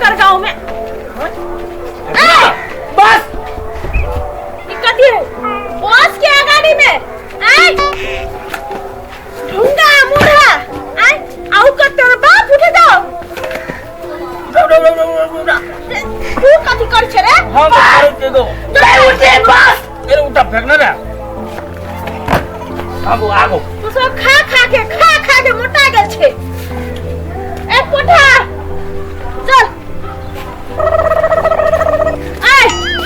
कर गांव में। बस दिक्कत है बस क्या गाड़ी में ढूंगा मुड़ा आओ कर तेरा बाप उठे जाओ तू कथी कर छे रे हम कर दे दो जय उठे बस तेरे उठा फेंकना रे आगो आगो तू सब खा के मोटा गेल छे ए कोठा चल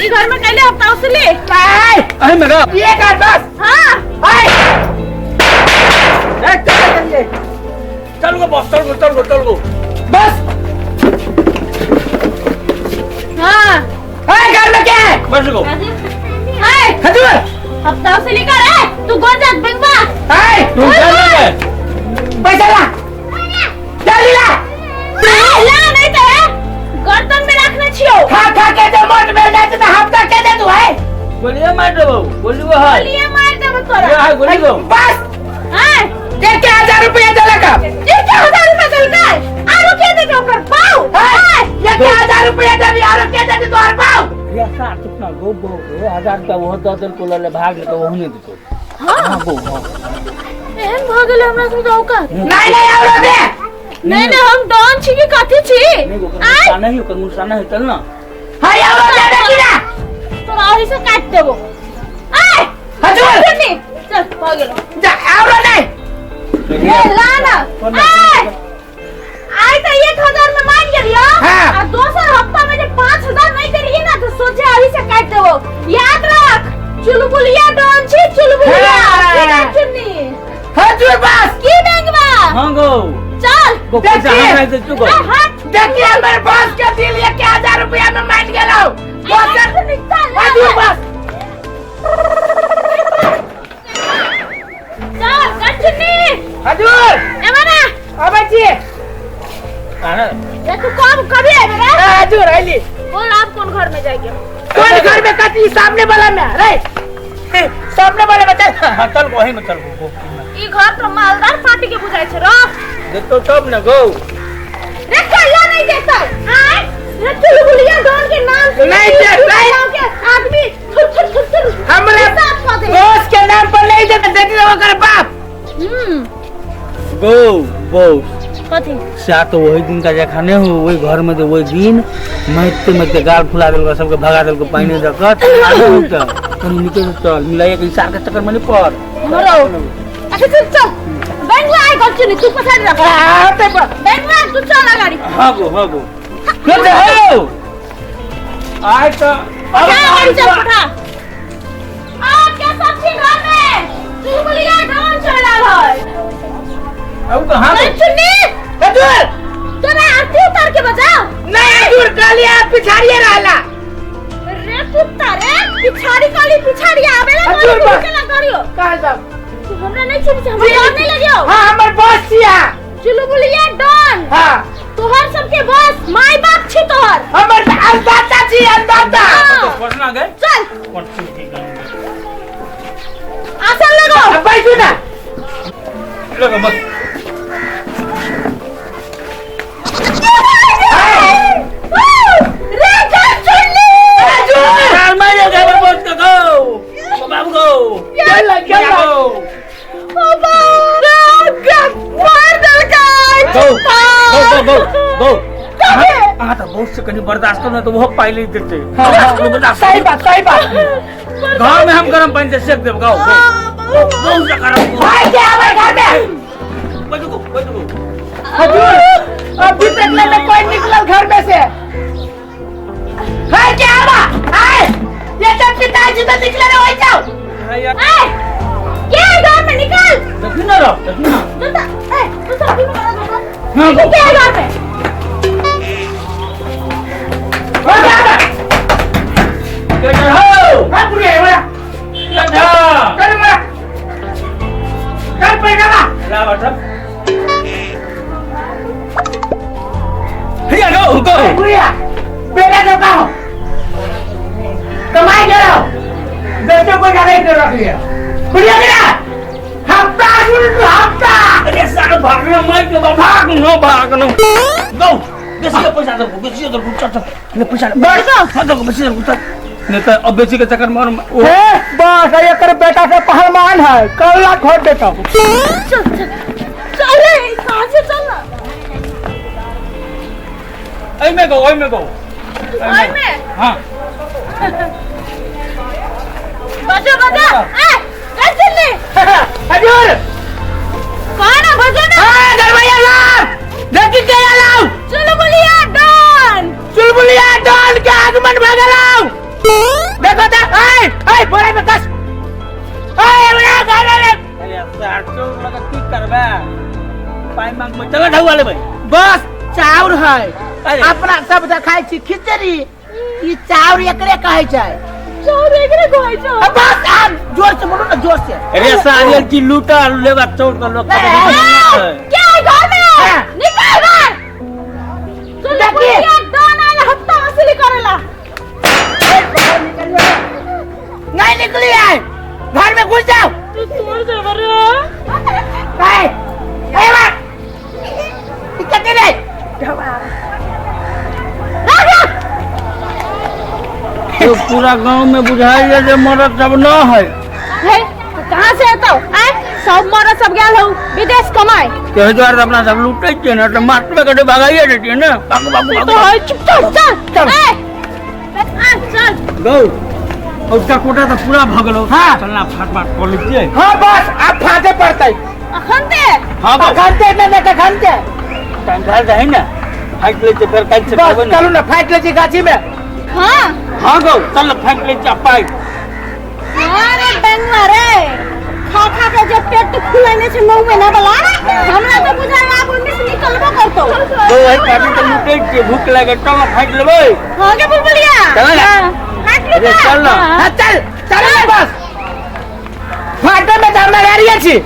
ई घर में कैले हफ्ता उसले अरे मेरा ये कर बस हां चल गो बस चल गो बस हां घर में क्या है बस गो हजूर हफ्ता उसले कर तू गोजात बेंगबा तू चल पैसा ला जल्दी ला ला नहीं तो गर्दन में रखना छियो खा के जो मोट मिल जाए तो हफ्ता के दे तू है गोलियां मार दो गोलियां है गोलियां मार दे तोरा ये है गोली दो बस हां देख के 1000 रुपया देला का ये क्या 1000 रुपया देल का आरो के दे के ऊपर पाऊ ये क्या 1000 रुपया दे आरो के दे तोर पाऊ ये साथ कितना गो 1000 का वो दल को ले भाग ले तो वो नहीं देतो हां गो एहन भागले हमरा से गांव का नहीं आवरो दे नहीं हम डॉन छी की काठी छी नहीं गो मुसाना ही कर मुसाना है चल ना हाय आवरो दे किना तोरा आही से काट देबो हजूर चल भागलो जा आवरो नहीं ए लाना आई तो 1000 में मान गेलियो और दोसर हफ्ता में जे 5000 नहीं देलिए ना तो सोचे आही से काट देबो याद रख चुलबुलिया डॉन छी चुलबुलिया चुन्नी हजूर बस की बेंगवा हां गो चल गो पैसा हमरा दे तू गो देखिए मेरे बॉस के दिल ये क्या 1000 रुपया में मान गेलो बॉस हजूर बस चल कंचनी हजूर एमना अबे जी अरे ये तू कब कभी है मेरा हजूर आइली बोल आप कौन घर में जाएंगे कौन घर में कती सामने वाला में रे सामने वाले बता चल को ही में चल को ई घर तो मालदार पार्टी के बुझाई छे रो देखो तब न गो रे कहिया नहीं देखता हां रे चुलबुलिया डॉन के नाम से नहीं देख नहीं आदमी थुर हमरे बॉस के नाम पर नहीं देते देती वो कर बाप गो बॉस कथी सा तो वही दिन का खाने हो वही घर में तो वही दिन मत गाल फुला देल सबके भगा देल को पानी रखत आगे होता कहीं निकल चल मिलाइए कि सार के चक्कर में नहीं पड़ मरो अच्छा चल बैंगवा आई गलती तू पछाड़ रख आते पर बैंगवा तू चल गाड़ी हां गो चल हो आय तो अब गाड़ी चल उठा आ क्या सब ठीक घर में चुलबुलिया डॉन चला है अब तो हां सुननी हजूर तोरा आरती उतार के बजाओ नहीं हजूर कालिया पिछाड़िए रहला रे कुत्ता रे पिछाड़ी आवेला हजूर बस के ना करियो कहां सब तू हमरा नहीं चिन्ह हमरा डॉन नहीं लगियो हां हमर बॉस छिया चुलबुलिया डॉन हां तोहर सबके बॉस माय बाप छी तोहर हमर अंदाजा छी अंदाजा तो पढ़ना गए चल कौन ठीक है आसन लगो अब बैठो ना लगा बस रे चल चुन्नी हजूर मार गए बॉस को गो बाबू गो चल गो बाबा मार दल का गो हाँ तो बहुत से कहीं बर्दाश्त करना तो वो पहले ही देते सही बात गाँव में हम गरम पानी से सेक देव गाँव बहुत से गरम भाई क्या हमारे घर में बचो हजूर अभी तक में कोई निकला घर में से भाई क्या हुआ ये सब पिताजी तो निकले ना वही जाओ क्या घर में निकल देखी ना रहो देखी ना तू सब भी हाँ, क्या घर में बेसी का पैसा दो बेसी दो चल ले पैसा बस हां दो बेसी दो चल नहीं तो अब बेसी के चक्कर में बस एकर बेटा से पहलवान है कल लाख घोट देता हूँ चल रे कहां से चल ना ओए में गो ओए में हां बजा ए चल ले हजूर कौन है भजन हां दरवाजा लाओ देखी के लाओ चुलबुलिया डॉन के आगमन भागा लाओ देखो तो ए बोले में कस बड़ा गाना ले अरे 800 लगा की करबा पाई मांग में चला ढाउ वाले भाई बस चाउर है अरे। अपना सब देखाई छी खिचड़ी ई चाउर एकरे कहै छै चोर एकरे कोई छो बस आम जोर से बोलो ना जोर से अरे सारियल की लूटा लेवा चोर का लोग क्या है घर में हाँ। निकल घर चुलबुलिया डॉन आला हफ्ता वसूली करेला नहीं निकली है घर में घुस जाओ तू तोड़ दे बरे ए बात दिक्कत नहीं तो पूरा गांव में बुझाई है जे मरद सब न है है कहां से आता है सब मारा सब गेल हो विदेश कमाए ते द्वार अपना सब लूटे छे न तो मारते कटे भगाइए देती है ना बाबू तो है चुप चल चल गो उसका कोटा तो पूरा भगलो हाँ। चलना फट कॉलेज जे हाँ बस अब फाटे पड़ते अखनते हां बस खनते नहीं खनते टाइम झाल है ना फाइट ले फिर काट से बस चलो ना फाइट ले गाछी में हां हां गो चल फाइट ले पाई अरे बंगला रे खा के जब पेट फुलाने से मुंह में ना बला हमरा तो बुझाए आप उनमें से निकलबो करतो दो है काटी तो लूटे के भूख लगे तो फाइट लेबे हां के बुलबुलिया चल ना। फाइट अरे चल ना। हाँ चल चल ना बस फाटे में जाना रही छी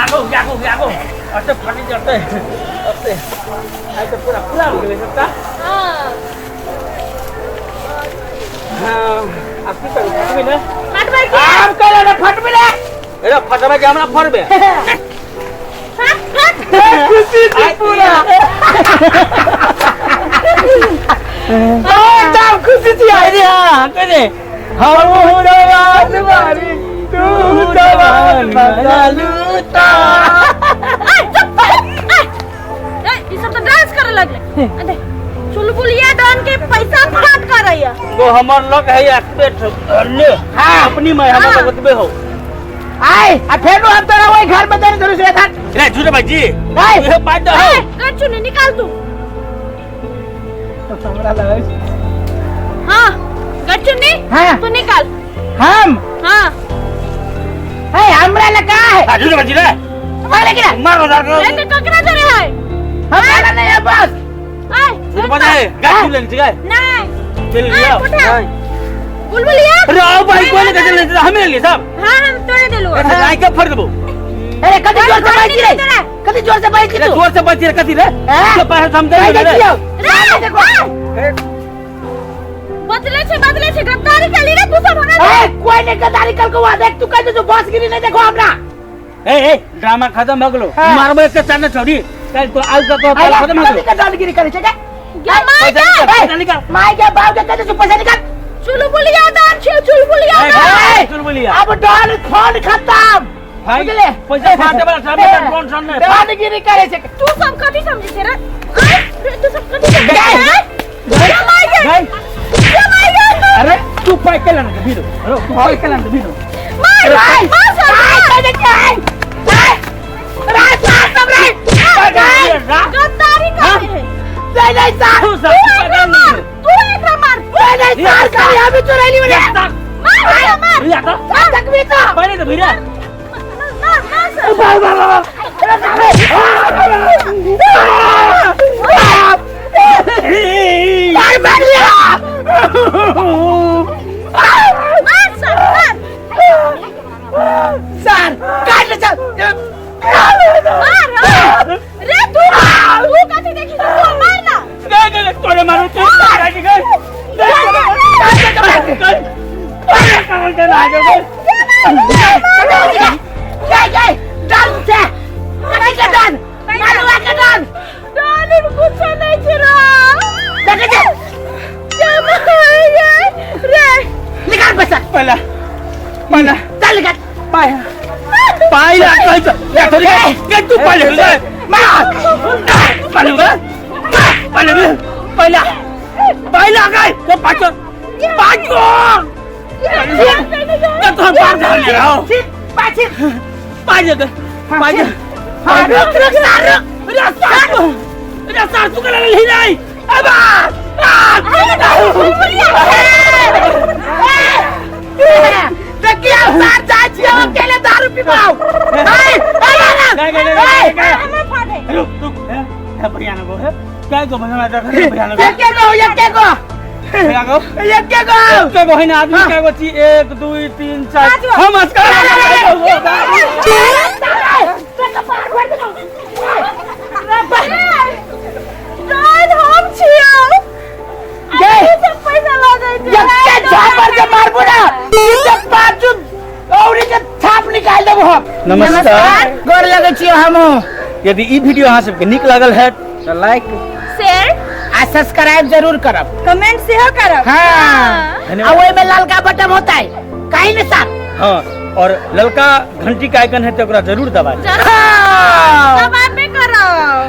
आगो ऐसे फटी जाते ऐसे ऐसे पूरा हो गया सबका हां हां आपकी कर फट में ना फट भाई आम करे ना फट मिले एरा फटबे के हमरा फरबे फट खुशी थी पूरा एकदम खुशी थी अरे हां करे हम रवान मारी तू रवान लूटा ये सब तो डांस करे लगले अरे चुलबुलिया डॉन के पैसा फाट कर रही है वो हमर लोग है एक्सपेक्ट ले हाँ। अपनी मैं हम हाँ। बतबे हो आए आ फेर हम तोरा वही घर में तेरे जरूर से था रे झूठे भाई जी नहीं। ये बात तो है गचुनी निकाल तू तो हमरा लगे हाँ गचुनी हाँ। तू निकाल हम हाँ है हमरा लगा है झूठे भाई जी रे मारे कि ना मारो ये तो ककरा जरे है हमरा नहीं है बस आए झूठे भाई है गाड़ी लेने ठीक है नहीं चल लिया उठा। बुलबुलिया अरे आओ भाई कोई नहीं ले हमें ले सब हाँ हम तोड़े दिलू ऐसे लाइक का फड़ देबो अरे कदी जोर से बाइक रे कदी जोर से बाइक रे तू जोर से बच रे कथी रे हाँ? तो पैसे समझे बाइक रे दियो बदले से गद्दारी चली रे तू सब होना ए कोई नहीं गदारी कल को आ देख तू कह जो बॉस गिरी नहीं देखो हमरा ए ड्रामा खत्म हो गेलो हाँ। मारबो एक चाने छोड़ी कल तो आज का तो खत्म हो गेलो गदारी गिरी करे छे क्या मार पैसा निकाल माई के बाप के कहते तू पैसा निकाल चुलबुलिया डॉन छे चुलबुलिया डॉन चल बोलिया अब डॉन फोन खत्म भाई बुझले पैसा फाटे वाला सामने कौन सामने डॉन गिरी करे छे तू सब कथी समझी छे रे तू सब कथी समझी गए। रे जमाई गए। तू अरे तू पाई के लाने भीड़ो अरे तू पाई के लाने भीड़ो मार मार सब रात सब रे गद्दारी कर रहे नहीं नहीं सार तू सब पकड़ नहीं तू एक मार नहीं सार कर अभी तो रैली में मार भैया तो तक भी तो पहले तो भैया मार मार लिया सर काट ले चल रे तू कथी देखी तू मार ना गए तोरे मारो तू गाड़ी गए डन से नहीं के डन मालूआ के डन डाली कुछ नहीं थोड़ी के तू पहले मार पहले पहला पहला गए तो पाचो तो तो बाहर जा ले रहा हो पाचे पाचे रख तू कल ले नहीं अब देखिए सार जाय छियै अकेले दारू पीबाऊ रुक बढ़िया न गो क्या गो भना जा बढ़िया न गो एक गो है ना आदमी क्या गो छी 1 2 3 4 हम अस्कर हम छियौ के पैसा लगे के झापर के मारबो ना इसे पाछू औरी के छाप निकाल देबो हम नमस्कार गोर लगे छियै हम यदि ई वीडियो अहाँ सबके नीक लागल है तो लाइक शेयर आ सब्सक्राइब जरूर करब कमेंट सेहो करब हां आ ओय में ललका बटन होता है काहे ने साहब हाँ और ललका घंटी का आइकन है तो ओकरा जरूर दबाएं जरूर दबाबे करब